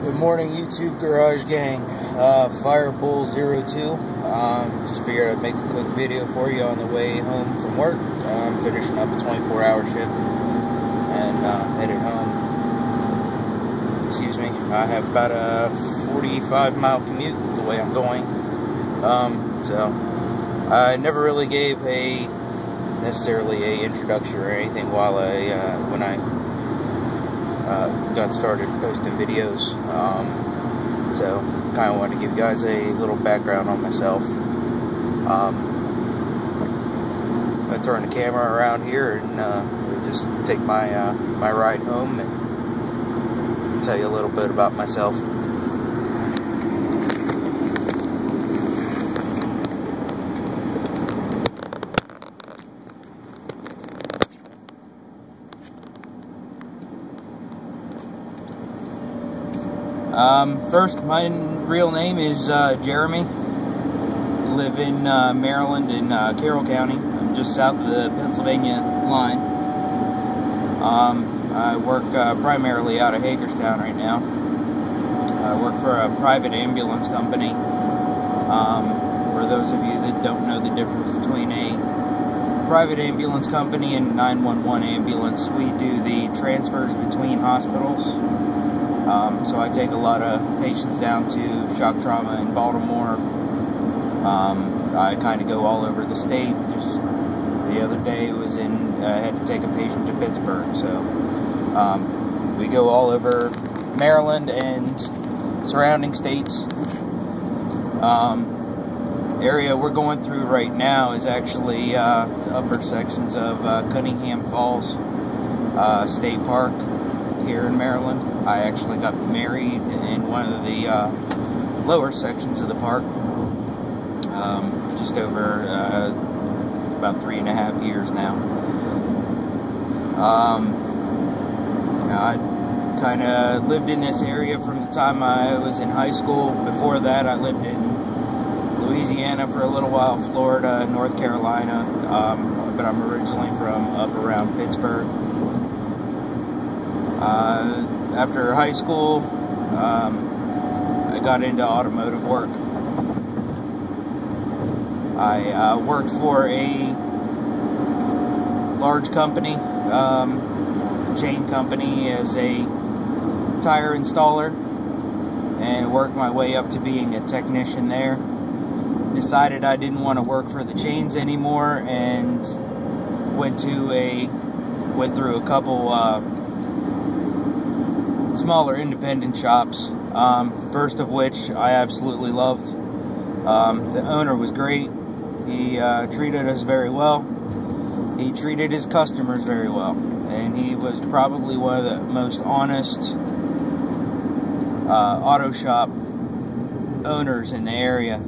Good morning, YouTube Garage Gang. Firebull02. Just figured I'd make a quick video for you on the way home from work. I'm finishing up a 24-hour shift and headed home. Excuse me. I have about a 45-mile commute the way I'm going. So I never really gave necessarily a introduction or anything while when I got started posting videos, so kind of wanted to give you guys a little background on myself. I'm going to turn the camera around here and just take my my ride home and tell you a little bit about myself. First, my real name is Jeremy. I live in Maryland in Carroll County. I'm just south of the Pennsylvania line. I work primarily out of Hagerstown right now. I work for a private ambulance company. For those of you that don't know the difference between a private ambulance company and 911 ambulance, we do the transfers between hospitals. So I take a lot of patients down to shock trauma in Baltimore. I kind of go all over the state. Just the other day I had to take a patient to Pittsburgh. So we go all over Maryland and surrounding states. Area we're going through right now is actually upper sections of Cunningham Falls State Park here in Maryland. I actually got married in one of the lower sections of the park just over about 3.5 years now. I kind of lived in this area from the time I was in high school. Before that, I lived in Louisiana for a little while, Florida, North Carolina, but I'm originally from up around Pittsburgh. After high school, I got into automotive work. I worked for a large company, chain company, as a tire installer, and worked my way up to being a technician there. Decided I didn't want to work for the chains anymore, and went through a couple smaller independent shops, first of which I absolutely loved. The owner was great. He treated us very well. He treated his customers very well, and he was probably one of the most honest auto shop owners in the area,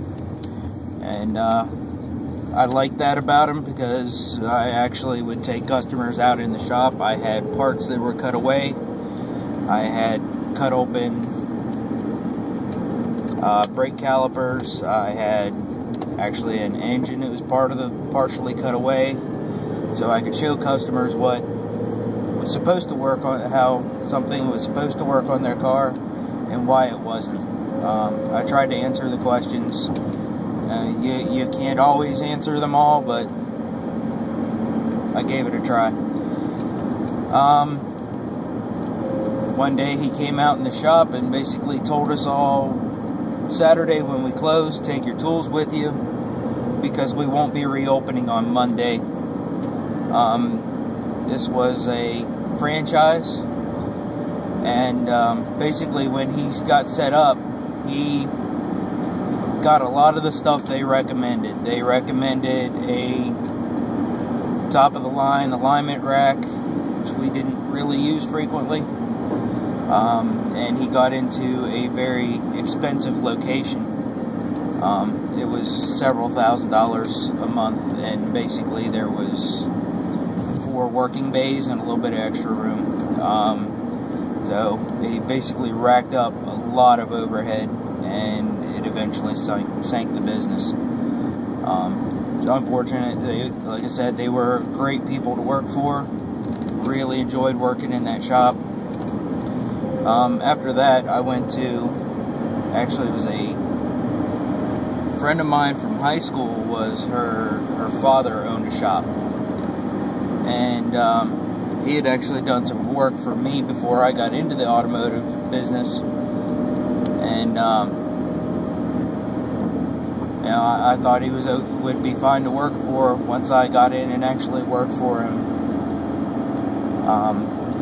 and I liked that about him because I actually would take customers out in the shop. I had parts that were cut away. I had cut open brake calipers. I had actually an engine that was partially cut away, so I could show customers what was supposed to work on, how something was supposed to work on their car, and why it wasn't. I tried to answer the questions. You can't always answer them all, but I gave it a try. One day he came out in the shop and basically told us all, Saturday when we close, take your tools with you because we won't be reopening on Monday. This was a franchise, and basically when he got set up, he got a lot of the stuff they recommended. They recommended a top-of-the-line alignment rack, which we didn't really use frequently. And he got into a very expensive location. It was several $1,000s a month, and basically there was 4 working bays and a little bit of extra room. So he basically racked up a lot of overhead, and it eventually sank the business. Unfortunately, like I said, they were great people to work for. Really enjoyed working in that shop. After that, I went to, actually it was a friend of mine from high school, was her father owned a shop. And he had actually done some work for me before I got into the automotive business. And you know, I thought he would be fine to work for once I got in and actually worked for him. You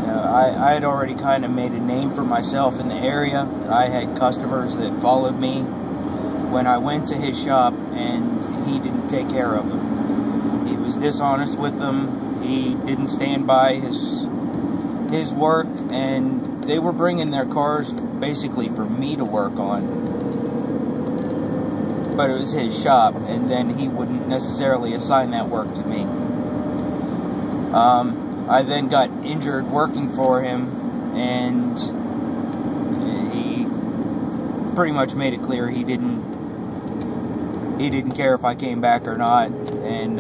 know, I had already kind of made a name for myself in the area. I had customers that followed me when I went to his shop, and he didn't take care of them. He was dishonest with them. He didn't stand by his work, and they were bringing their cars basically for me to work on. But it was his shop, and then he wouldn't necessarily assign that work to me. I then got injured working for him, and he pretty much made it clear he didn't care if I came back or not. And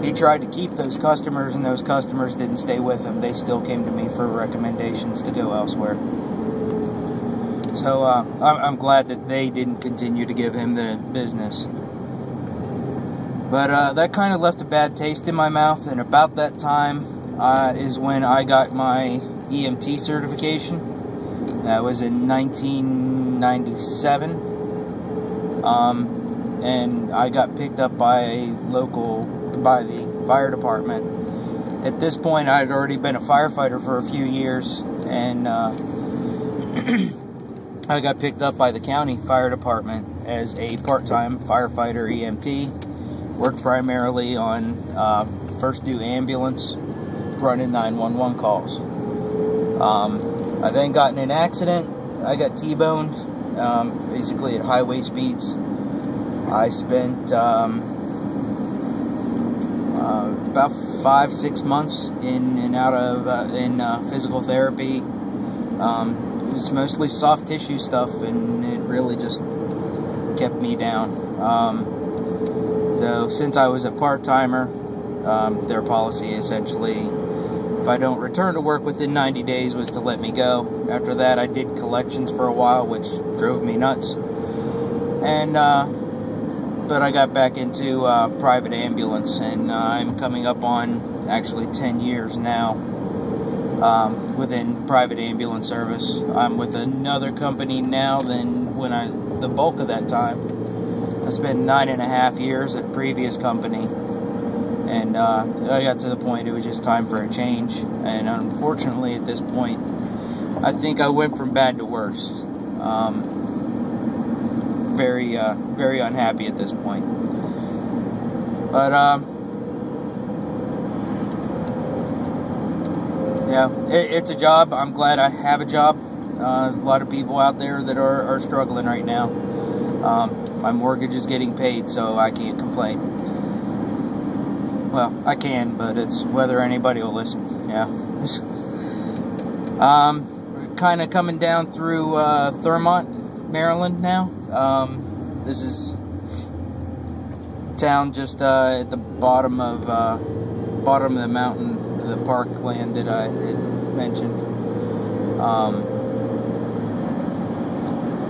he tried to keep those customers, and those customers didn't stay with him. They still came to me for recommendations to go elsewhere. So I'm glad that they didn't continue to give him the business. But that kind of left a bad taste in my mouth, and about that time is when I got my EMT certification. That was in 1997. And I got picked up by the fire department. At this point, I had already been a firefighter for a few years, and I got picked up by the county fire department as a part-time firefighter EMT. Worked primarily on first due ambulance, running 911 calls. I then got in an accident. I got T-boned, basically at highway speeds. I spent about 5-6 months in and out of physical therapy. It was mostly soft tissue stuff, and it really just kept me down. So since I was a part-timer, their policy essentially, if I don't return to work within 90 days, was to let me go. After that, I did collections for a while, which drove me nuts. And but I got back into private ambulance, and I'm coming up on actually 10 years now within private ambulance service. I'm with another company now than the bulk of that time. I spent 9.5 years at a previous company, and I got to the point it was just time for a change. And unfortunately, at this point, I think I went from bad to worse. Very unhappy at this point. But yeah, it's a job. I'm glad I have a job. A lot of people out there that are struggling right now. My mortgage is getting paid, so I can't complain. Well, I can, but it's whether anybody will listen. Yeah. We're kind of coming down through Thurmont, Maryland now. This is town just at the bottom of the mountain, the parkland that I had mentioned.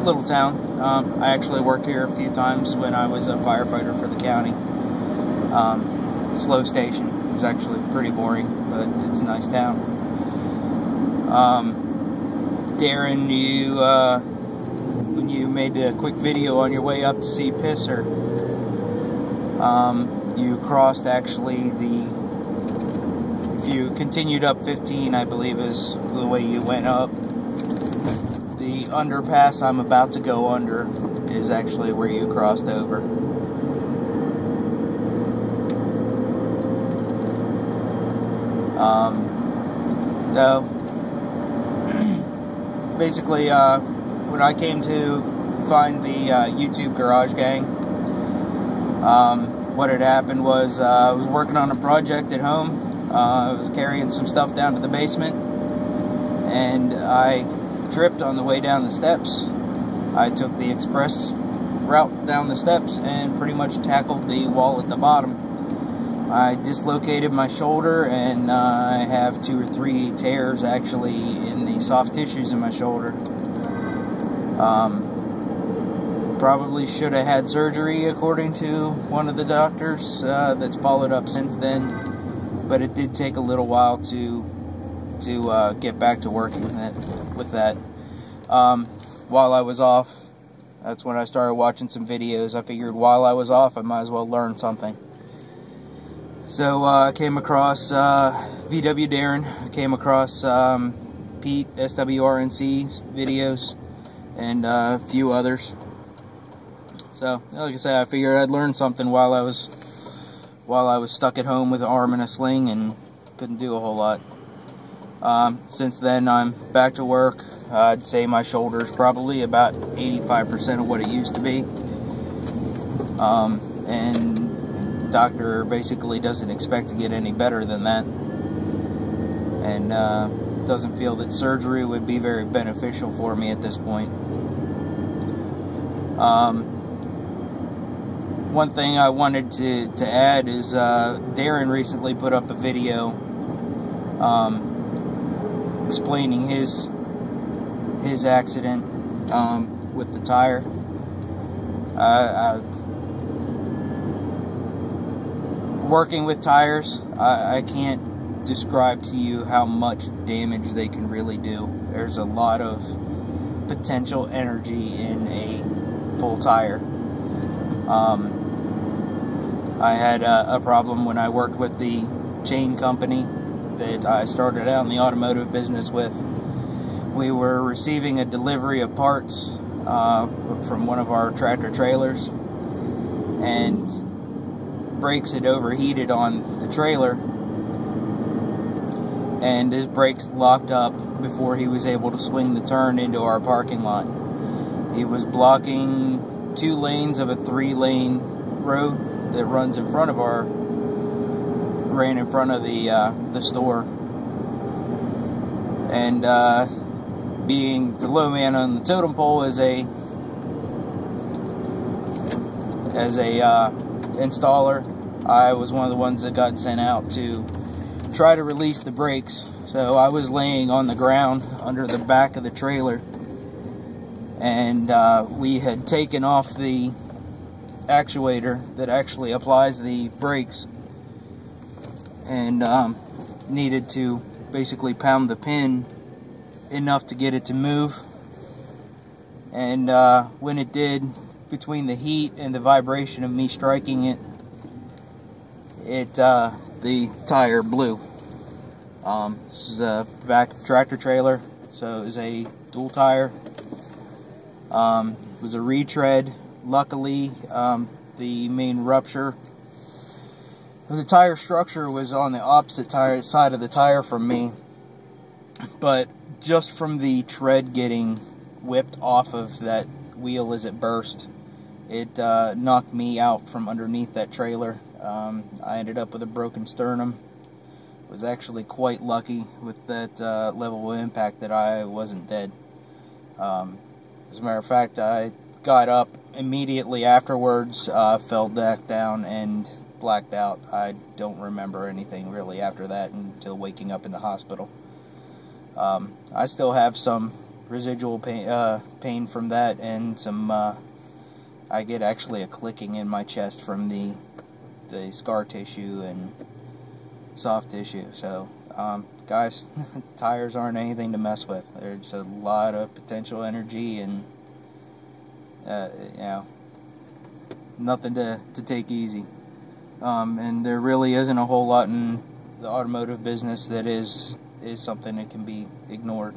Little town. I actually worked here a few times when I was a firefighter for the county. Slow station. It was actually pretty boring, but it's a nice town. Darren, when you made a quick video on your way up to see Pisser, you crossed actually if you continued up 15, I believe is the way you went up. The underpass I'm about to go under is actually where you crossed over. So basically, when I came to find the YouTube Garage Gang, what had happened was I was working on a project at home. I was carrying some stuff down to the basement, and I tripped on the way down the steps. I took the express route down the steps and pretty much tackled the wall at the bottom. I dislocated my shoulder, and I have 2 or 3 tears actually in the soft tissues in my shoulder. Probably should have had surgery according to one of the doctors that's followed up since then, but it did take a little while to get back to working with that. While I was off, that's when I started watching some videos. I figured while I was off, I might as well learn something. So I came across VW Darren, I came across Pete SWRNC's videos, and a few others. So, like I said, I figured I'd learn something while I was stuck at home with an arm in a sling and couldn't do a whole lot. Since then, I'm back to work. I'd say my shoulder's probably about 85% of what it used to be. And doctor basically doesn't expect to get any better than that. And doesn't feel that surgery would be very beneficial for me at this point. One thing I wanted to add is Darren recently put up a video explaining his accident with the tire. Working with tires, I can't describe to you how much damage they can really do. There's a lot of potential energy in a full tire. I had a problem when I worked with the chain company that I started out in the automotive business with. We were receiving a delivery of parts from one of our tractor trailers, and brakes had overheated on the trailer, and his brakes locked up before he was able to swing the turn into our parking lot. He was blocking 2 lanes of a 3-lane road that runs in front of ran in front of the store. And being the low man on the totem pole as a installer, I was one of the ones that got sent out to try to release the brakes. So I was laying on the ground under the back of the trailer, and we had taken off the actuator that actually applies the brakes, and needed to basically pound the pin enough to get it to move. And when it did, between the heat and the vibration of me striking it, the tire blew. This is a back tractor trailer, so it was a dual tire. It was a retread. Luckily, the main rupture of the tire structure was on the opposite side of the tire from me, but just from the tread getting whipped off of that wheel as it burst, it knocked me out from underneath that trailer. I ended up with a broken sternum. Was actually quite lucky with that level of impact that I wasn't dead. As a matter of fact, I got up immediately afterwards, fell back down, and blacked out. I don't remember anything really after that until waking up in the hospital. I still have some residual pain from that, and some I get actually a clicking in my chest from the scar tissue and soft tissue. So guys, tires aren't anything to mess with. There's a lot of potential energy, and you know, nothing to take easy. And there really isn't a whole lot in the automotive business that is something that can be ignored.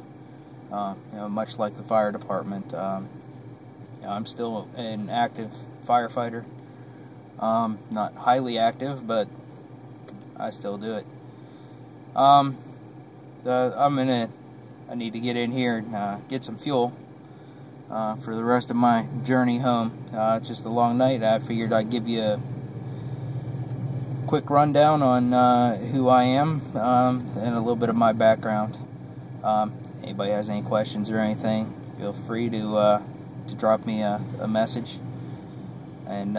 You know, much like the fire department. I'm still an active firefighter. Not highly active, but I still do it. I need to get in here and get some fuel for the rest of my journey home. It's just a long night. I figured I'd give you a quick rundown on who I am and a little bit of my background. Anybody has any questions or anything, feel free to drop me a message, and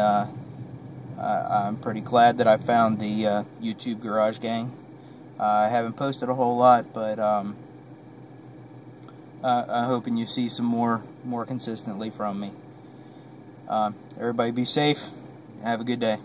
I'm pretty glad that I found the YouTube Garage Gang. I haven't posted a whole lot, but I'm hoping you see some more consistently from me. Everybody be safe. Have a good day.